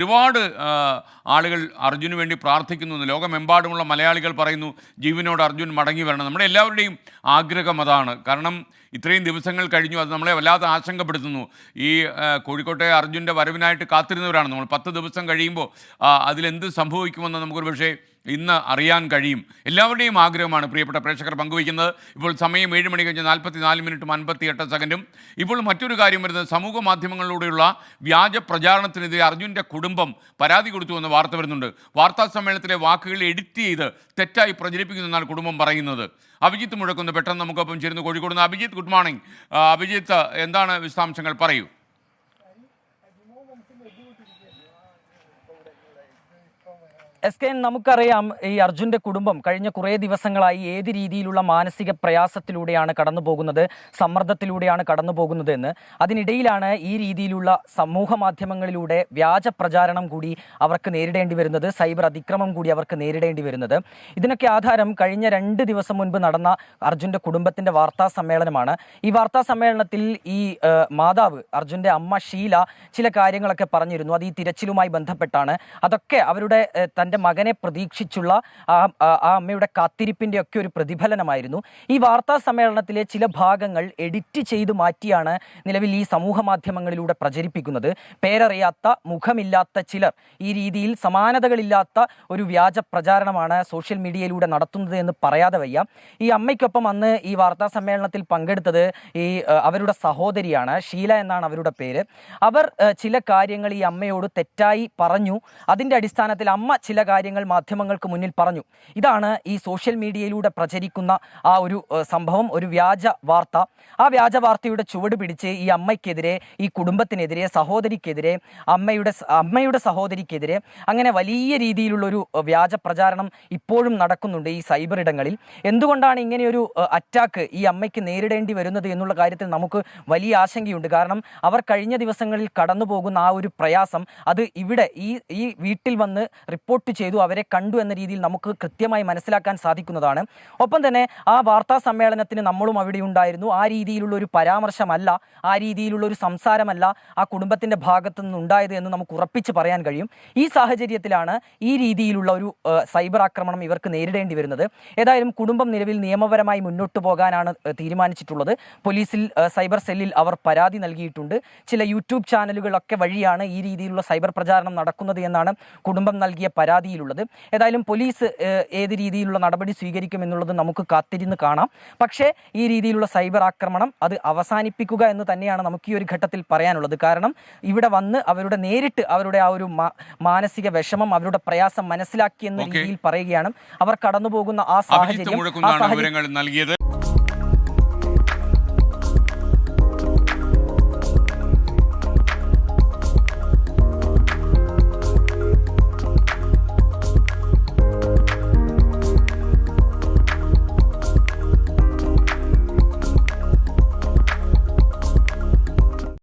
ഒരുപാട് ആളുകൾ അർജുന് വേണ്ടി പ്രാർത്ഥിക്കുന്നു. ലോകമെമ്പാടുമുള്ള മലയാളികൾ പറയുന്നു ജീവനോട് അർജുൻ മടങ്ങി വരണം. നമ്മുടെ എല്ലാവരുടെയും ആഗ്രഹം അതാണ്. കാരണം ഇത്രയും ദിവസങ്ങൾ കഴിഞ്ഞു, അത് നമ്മളെ വല്ലാതെ ആശങ്കപ്പെടുത്തുന്നു. ഈ കോഴിക്കോട്ടെ അർജുൻ്റെ വരവിനായിട്ട് കാത്തിരുന്നവരാണ് നമ്മൾ. 10 ദിവസം കഴിയുമ്പോൾ അതിലെന്ത് സംഭവിക്കുമെന്ന് നമുക്കൊരു പക്ഷേ ഇന്ന് അറിയാൻ കഴിയും. എല്ലാവരുടെയും ആഗ്രഹമാണ് പ്രിയപ്പെട്ട പ്രേക്ഷകർ പങ്കുവയ്ക്കുന്നത്. ഇപ്പോൾ സമയം 7 മണി കഴിഞ്ഞ് 44 മിനിറ്റും 58 സെക്കൻഡും. ഇപ്പോൾ മറ്റൊരു കാര്യം വരുന്നത്, സമൂഹ മാധ്യമങ്ങളിലൂടെയുള്ള വ്യാജ പ്രചാരണത്തിനെതിരെ അർജുൻ്റെ കുടുംബം പരാതി കൊടുത്തു എന്ന വാർത്ത വരുന്നുണ്ട്. വാർത്താ സമ്മേളനത്തിലെ വാക്കുകൾ എഡിറ്റ് ചെയ്ത് തെറ്റായി പ്രചരിപ്പിക്കുന്നെന്നാണ് കുടുംബം പറയുന്നത്. അഭിജിത്ത് മുഴക്കുന്നു പെട്ടെന്ന് നമുക്കൊപ്പം ചേരുന്നു കോഴിക്കോട് നിന്ന്. Abhijith, good morning. അഭിജിത്ത്, എന്താണ് വിശദാംശങ്ങൾ? പറയൂ. SK, നമുക്കറിയാം ഈ അർജുൻ്റെ കുടുംബം കഴിഞ്ഞ കുറേ ദിവസങ്ങളായി ഏത് രീതിയിലുള്ള മാനസിക പ്രയാസത്തിലൂടെയാണ് കടന്നു പോകുന്നത്, സമ്മർദ്ദത്തിലൂടെയാണ് കടന്നു പോകുന്നത് എന്ന്. അതിനിടയിലാണ് ഈ രീതിയിലുള്ള സമൂഹ മാധ്യമങ്ങളിലൂടെ വ്യാജ പ്രചാരണം കൂടി അവർക്ക് നേരിടേണ്ടി വരുന്നത്, സൈബർ അതിക്രമം കൂടി അവർക്ക് നേരിടേണ്ടി വരുന്നത്. ഇതിനൊക്കെ ആധാരം കഴിഞ്ഞ 2 ദിവസം മുൻപ് നടന്ന അർജുൻ്റെ കുടുംബത്തിൻ്റെ വാർത്താ സമ്മേളനമാണ്. ഈ വാർത്താ സമ്മേളനത്തിൽ ഈ മാതാവ്, അർജുൻ്റെ അമ്മ ഷീല, ചില കാര്യങ്ങളൊക്കെ പറഞ്ഞിരുന്നു. അത് ഈ തിരച്ചിലുമായി ബന്ധപ്പെട്ടാണ്. അതൊക്കെ അവരുടെ തൻ്റെ മകനെ പ്രതീക്ഷിച്ചുള്ള ആ അമ്മയുടെ കാത്തിരിപ്പിൻ്റെ ഒക്കെ ഒരു പ്രതിഫലനമായിരുന്നു. ഈ വാർത്താ സമ്മേളനത്തിലെ ചില ഭാഗങ്ങൾ എഡിറ്റ് ചെയ്ത് മാറ്റിയാണ് നിലവിൽ ഈ സമൂഹ മാധ്യമങ്ങളിലൂടെ പ്രചരിപ്പിക്കുന്നത്. പേരറിയാത്ത, മുഖമില്ലാത്ത ചിലർ ഈ രീതിയിൽ സമാനതകളില്ലാത്ത ഒരു വ്യാജ പ്രചാരണമാണ് സോഷ്യൽ മീഡിയയിലൂടെ നടത്തുന്നത് എന്ന് പറയാതെ വയ്യ. ഈ അമ്മയ്ക്കൊപ്പം അന്ന് ഈ വാർത്താ സമ്മേളനത്തിൽ പങ്കെടുത്തത് ഈ അവരുടെ സഹോദരിയാണ്, ഷീല എന്നാണ് അവരുടെ പേര്. അവർ ചില കാര്യങ്ങൾ ഈ അമ്മയോട് തെറ്റായി പറഞ്ഞു. അതിൻ്റെ അടിസ്ഥാനത്തിൽ അമ്മ ചില കാര്യങ്ങൾ മാധ്യമങ്ങൾക്ക് മുന്നിൽ പറഞ്ഞു. ഇതാണ് ഈ സോഷ്യൽ മീഡിയയിലൂടെ പ്രചരിക്കുന്ന ആ ഒരു സംഭവം, ഒരു വ്യാജ വാർത്ത. ആ വ്യാജ വാർത്തയുടെ ചുവട് പിടിച്ച് ഈ അമ്മയ്ക്കെതിരെ, ഈ കുടുംബത്തിനെതിരെ, സഹോദരിക്കെതിരെ, അമ്മയുടെ സഹോദരിക്കെതിരെ അങ്ങനെ വലിയ രീതിയിലുള്ളൊരു വ്യാജ പ്രചാരണം ഇപ്പോഴും നടക്കുന്നുണ്ട് ഈ സൈബർ ഇടങ്ങളിൽ. എന്തുകൊണ്ടാണ് ഇങ്ങനെയൊരു അറ്റാക്ക് ഈ അമ്മയ്ക്ക് നേരിടേണ്ടി വരുന്നത് എന്നുള്ള കാര്യത്തിൽ നമുക്ക് വലിയ ആശങ്കയുണ്ട്. കാരണം അവർ കഴിഞ്ഞ ദിവസങ്ങളിൽ കടന്നു പോകുന്ന ആ ഒരു പ്രയാസം, അത് ഇവിടെ ഈ വീട്ടിൽ വന്ന് റിപ്പോർട്ട് ചെയ്തു, അവരെ കണ്ടു എന്ന രീതിയിൽ നമുക്ക് കൃത്യമായി മനസ്സിലാക്കാൻ സാധിക്കുന്നതാണ്. ഒപ്പം തന്നെ ആ വാർത്താ സമ്മേളനത്തിന് നമ്മളും അവിടെ ഉണ്ടായിരുന്നു. ആ രീതിയിലുള്ള ഒരു പരാമർശമല്ല, ആ രീതിയിലുള്ള ഒരു സംസാരമല്ല ആ കുടുംബത്തിൻ്റെ ഭാഗത്തു നിന്നുണ്ടായത് എന്ന് നമുക്ക് ഉറപ്പിച്ച് പറയാൻ കഴിയും. ഈ സാഹചര്യത്തിലാണ് ഈ രീതിയിലുള്ള ഒരു സൈബർ ആക്രമണം ഇവർക്ക് നേരിടേണ്ടി വരുന്നത്. ഏതായാലും കുടുംബം നിലവിൽ നിയമപരമായി മുന്നോട്ട് പോകാനാണ് തീരുമാനിച്ചിട്ടുള്ളത്. പോലീസിൽ, സൈബർ സെല്ലിൽ അവർ പരാതി നൽകിയിട്ടുണ്ട്. ചില യൂട്യൂബ് ചാനലുകളൊക്കെ വഴിയാണ് ഈ രീതിയിലുള്ള സൈബർ പ്രചാരണം നടക്കുന്നത് എന്നാണ് കുടുംബം നൽകിയ പരാതിയിലുള്ളത്. ഏതായാലും പോലീസ് ഏത് രീതിയിലുള്ള നടപടി സ്വീകരിക്കും എന്നുള്ളത് നമുക്ക് കാത്തിരുന്ന് കാണാം. പക്ഷേ ഈ രീതിയിലുള്ള സൈബർ ആക്രമണം അത് അവസാനിപ്പിക്കുക എന്ന് തന്നെയാണ് നമുക്ക് ഈ ഒരു ഘട്ടത്തിൽ പറയാനുള്ളത്. കാരണം ഇവിടെ വന്ന് നേരിട്ട് അവരുടെ ആ ഒരു മാനസിക വിഷമം, അവരുടെ പ്രയാസം മനസ്സിലാക്കി എന്ന രീതിയിൽ പറയുകയാണ്. അവർ കടന്നു പോകുന്ന ആ സാഹചര്യം